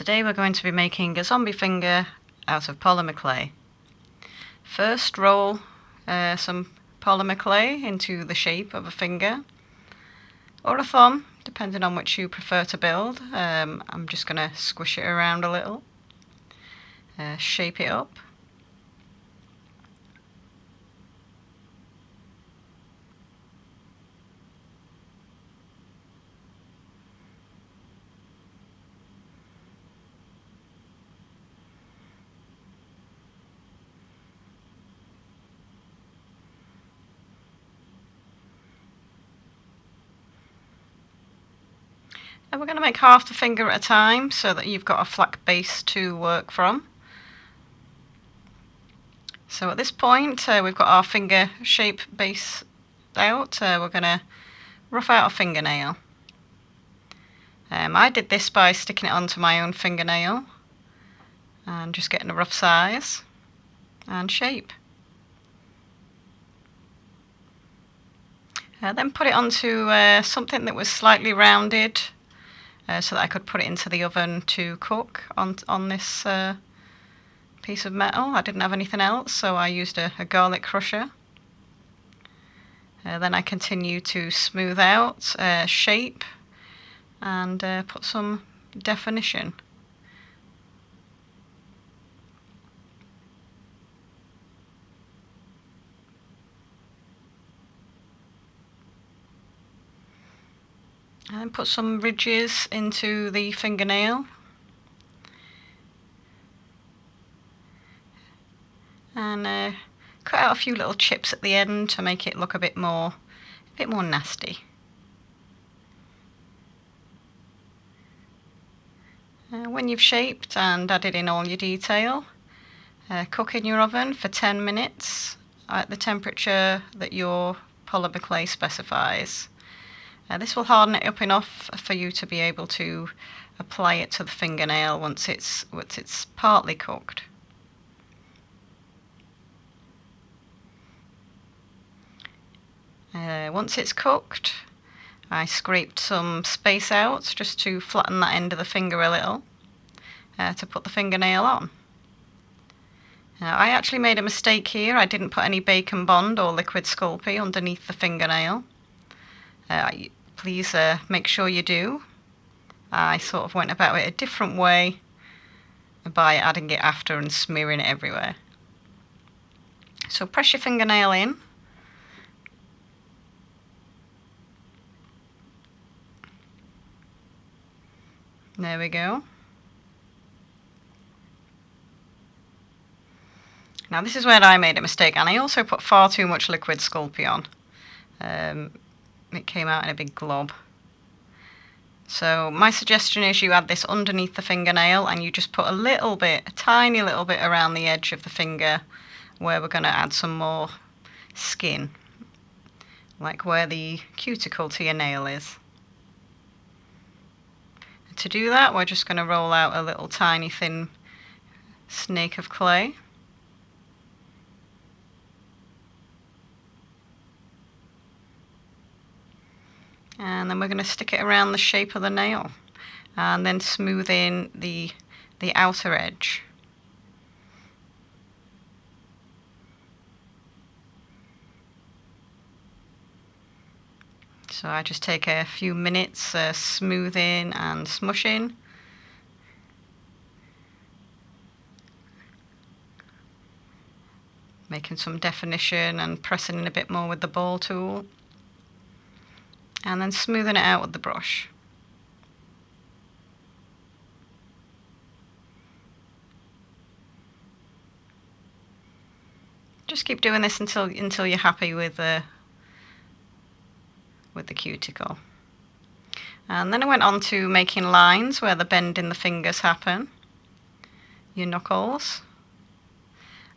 Today we're going to be making a zombie finger out of polymer clay. First, roll some polymer clay into the shape of a finger or a thumb, depending on which you prefer to build. I'm just going to squish it around a little, shape it up. And we're going to make half the finger at a time so that you've got a flat base to work from. So at this point we've got our finger shape base out. We're going to rough out a fingernail. I did this by sticking it onto my own fingernail and just getting a rough size and shape. Then put it onto something that was slightly rounded, so that I could put it into the oven to cook on this piece of metal. I didn't have anything else, so I used a garlic crusher. Then I continued to smooth out, shape, and put some definition. And put some ridges into the fingernail. And cut out a few little chips at the end to make it look a bit more nasty. When you've shaped and added in all your detail, cook in your oven for 10 minutes at the temperature that your polymer clay specifies. This will harden it up enough for you to be able to apply it to the fingernail once it's partly cooked. Once it's cooked, I scraped some space out just to flatten that end of the finger a little to put the fingernail on. Now, I actually made a mistake here. I didn't put any Bacon Bond or liquid Sculpey underneath the fingernail. Please make sure you do. I sort of went about it a different way by adding it after and smearing it everywhere. So press your fingernail in. There we go. Now this is where I made a mistake, and I also put far too much liquid Sculpey on. It came out in a big glob. So my suggestion is you add this underneath the fingernail and you just put a little bit, a tiny little bit around the edge of the finger where we're going to add some more skin, like where the cuticle to your nail is. To do that, we're just going to roll out a little tiny thin snake of clay. And then we're going to stick it around the shape of the nail and then smooth in the outer edge. So I just take a few minutes smoothing and smushing. Making some definition and pressing in a bit more with the ball tool. And then smoothing it out with the brush. Just keep doing this until you're happy with the cuticle. And then I went on to making lines where the bend in the fingers happen, your knuckles,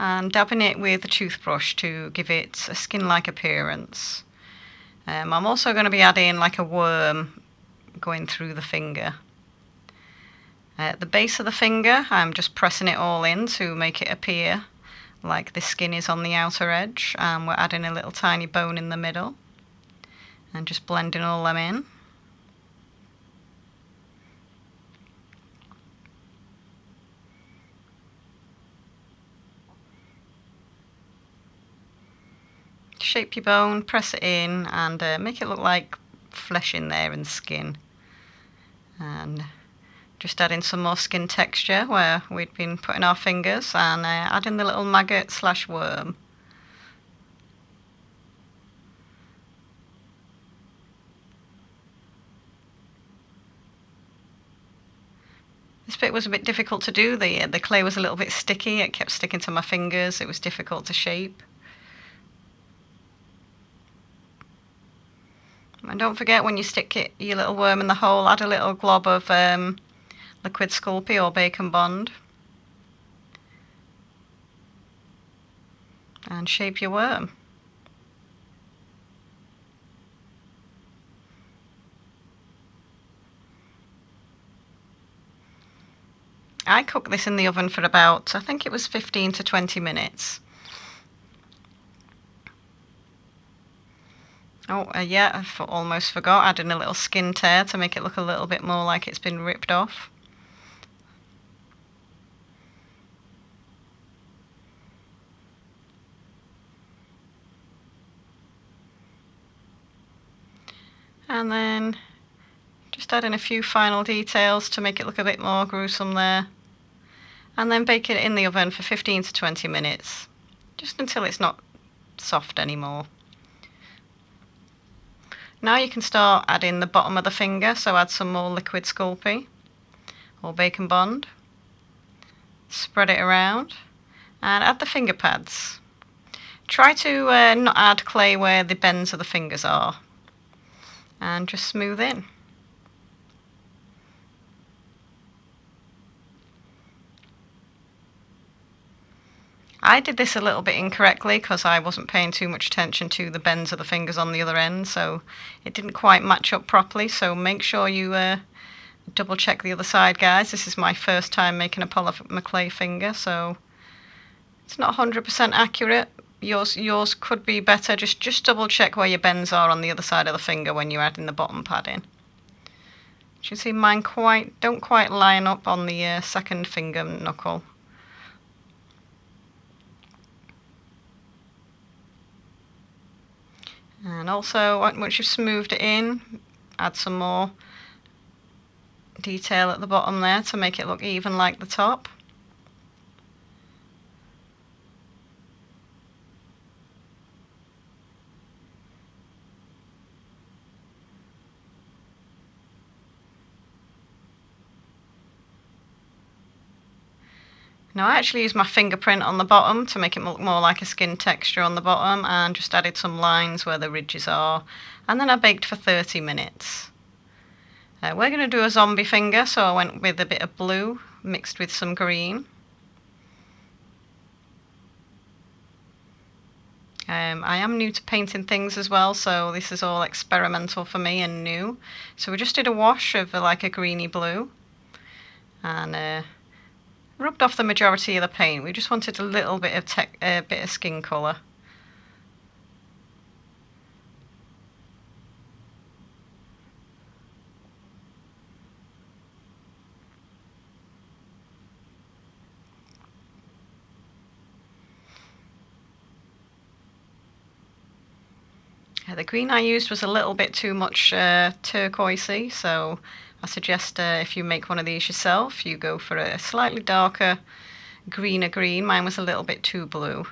and dabbing it with a toothbrush to give it a skin-like appearance. I'm also going to be adding like a worm going through the finger. At the base of the finger, I'm just pressing it all in to make it appear like the skin is on the outer edge, and we're adding a little tiny bone in the middle and just blending all them in. shape your bone, press it in, and make it look like flesh in there and skin. And just add in some more skin texture where we'd been putting our fingers, and add in the little maggot slash worm. This bit was a bit difficult to do. The clay was a little bit sticky. It kept sticking to my fingers. It was difficult to shape. And don't forget, when you stick your little worm in the hole, add a little glob of liquid Sculpey or Bacon Bond. And shape your worm. I cooked this in the oven for about, I think it was 15 to 20 minutes. Oh, yeah, I almost forgot adding a little skin tear to make it look a little bit more like it's been ripped off. And then just add in a few final details to make it look a bit more gruesome there. And then bake it in the oven for 15 to 20 minutes, just until it's not soft anymore. Now you can start adding the bottom of the finger, so add some more liquid Sculpey or Bacon Bond. Spread it around and add the finger pads. Try to not add clay where the bends of the fingers are, and just smooth in. I did this a little bit incorrectly because I wasn't paying too much attention to the bends of the fingers on the other end, so it didn't quite match up properly. So make sure you double check the other side, guys. This is my first time making a polymer clay finger, so it's not 100% accurate. Yours could be better. Just double check where your bends are on the other side of the finger when you're adding the bottom pad in. You see mine don't quite line up on the second finger knuckle. And also, once you've smoothed it in, add some more detail at the bottom there to make it look even like the top. Now I actually used my fingerprint on the bottom to make it look more like a skin texture on the bottom, and just added some lines where the ridges are, and then I baked for 30 minutes. We're going to do a zombie finger, so I went with a bit of blue mixed with some green. I am new to painting things as well, so this is all experimental for me and new. So we just did a wash of like a greeny blue, and rubbed off the majority of the paint. We just wanted a little bit of skin colour. The green I used was a little bit too much turquoisey, so I suggest if you make one of these yourself, you go for a slightly darker, greener green. Mine was a little bit too blue.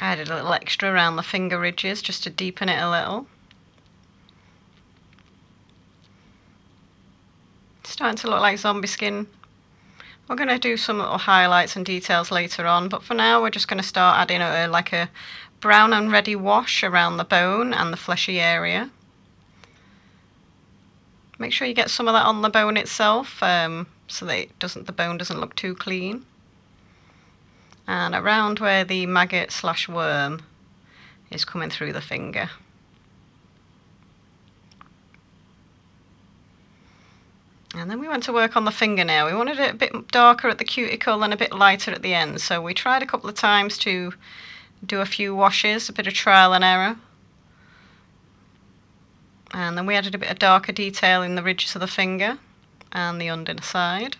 I added a little extra around the finger ridges just to deepen it a little. It's starting to look like zombie skin. We're going to do some little highlights and details later on, but for now we're just going to start adding like a brown and ready wash around the bone and the fleshy area. Make sure you get some of that on the bone itself, so that the bone doesn't look too clean. And around where the maggot slash worm is coming through the finger. And then we went to work on the fingernail. We wanted it a bit darker at the cuticle and a bit lighter at the end. So we tried a couple of times to do a few washes, a bit of trial and error. And then we added a bit of darker detail in the ridges of the finger and the underside.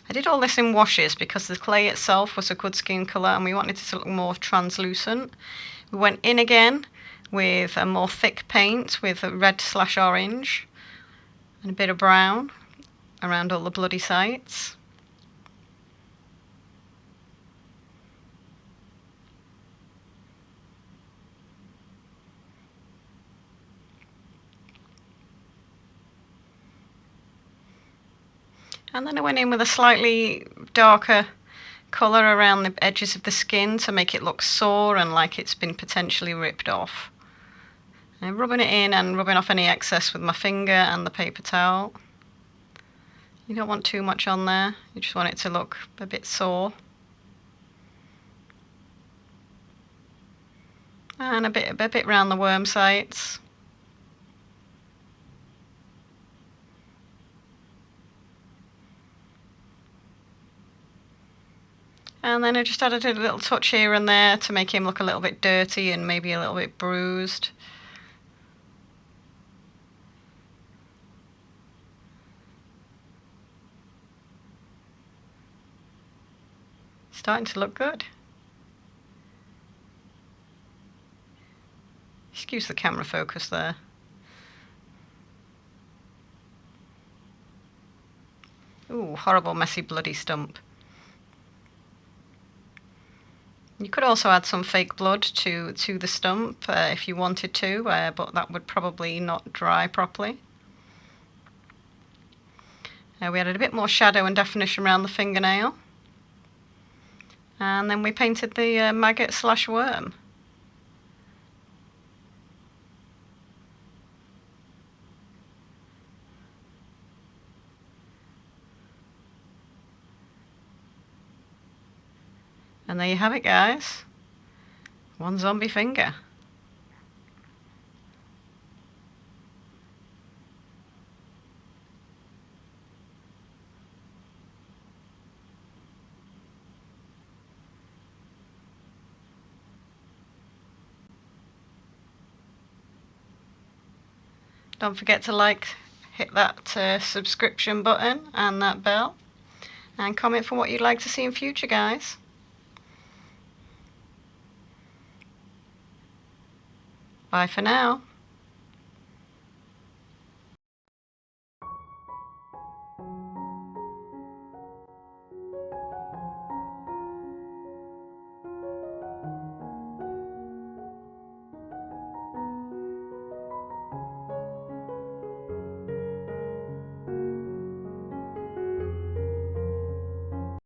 I did all this in washes because the clay itself was a good skin colour and we wanted it to look more translucent. We went in again with a more thick paint with a red/orange and a bit of brown around all the bloody sites. And then I went in with a slightly darker colour around the edges of the skin to make it look sore and like it's been potentially ripped off. And rubbing it in and rubbing off any excess with my finger and the paper towel. You don't want too much on there, you just want it to look a bit sore. And a bit round the worm sites. And then I just added a little touch here and there to make him look a little bit dirty and maybe a little bit bruised. Starting to look good. Excuse the camera focus there. Ooh, horrible, messy, bloody stump. You could also add some fake blood to the stump if you wanted to, but that would probably not dry properly. We added a bit more shadow and definition around the fingernail. And then we painted the maggot/worm. And there you have it, guys. One zombie finger. Don't forget to hit that subscription button and that bell. And comment for what you'd like to see in future, guys. Bye for now.